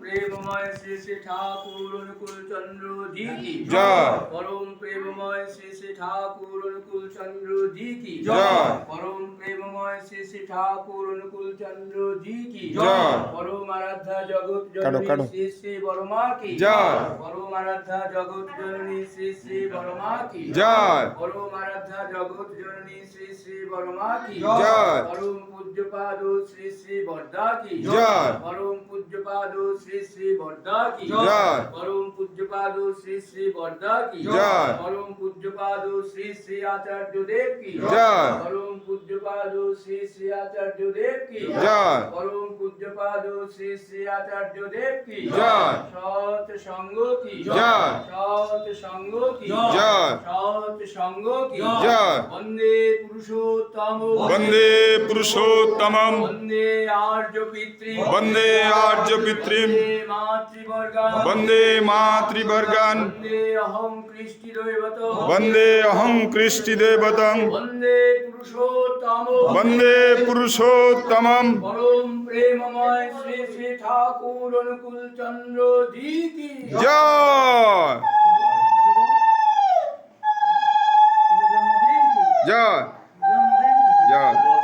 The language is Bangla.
প্রেমময় শ্রী শ্রী ঠাকুর অনুকূল চন্দ্র জি কি জয়। পরম প্রেমময় শ্রী শ্রী ঠাকুর অনুকূল চন্দ্র জি কি জয়। পরম প্রেমময় শ্রী শ্রী ঠাকুর অনুকূল চন্দ্র জি কি জয়। পরম আরাধ্যা জগৎ কাটো, কাটো। জননী শ্রী শ্রী বড়মা কি জয়। পরম আরাধ্যা জগৎ জননী শ্রী শ্রী বড়মা কি জয়। পরম আরাধ্যা জগৎ জননী শ্রী শ্রী বড়মা কি জয়। পরম পূজ্যপাদ শ্রী শ্রী বর্দা কি জয়। পরম পূজ্যপাদ শ্রী শ্রী বর্দা কি জয়। পরম পূজ্যপাদ শ্রী শ্রী বর্দা কি জয়। পরম পূজ্যপাদ শ্রী শ্রী আচার্য দেব কি জয়। পরম পূজ্যপাদ শ্রী শ্রী আচার্য দেব কি জয়। পরম পূজ্যপাদ শ্রী শ্রী আচার্য দেব কি জয়। সৎ সঙ্গ কি জয়। সৎ সঙ্গ কি জয়। সৎ সঙ্গ কি জয়। বন্দে পুরুষোত্তম বন্দে পুরুষোত্তমম বন্দে আর্য পিতৃ বন্দে আর্য পিতৃম বন্দে মাতৃবর্গান বন্দে মাতৃবর্গান বন্দে অহং কৃষ্টি দৈবত বন্দে অহং কৃষ্টি দেবতং বন্দে পুরুষোত্তম বন্দে পুরুষোত্তমম পরম প্রেমময় শ্রী শ্রী ঠাকুর অনুকূল চন্দ্র জি কি জয়। জয়। জয়।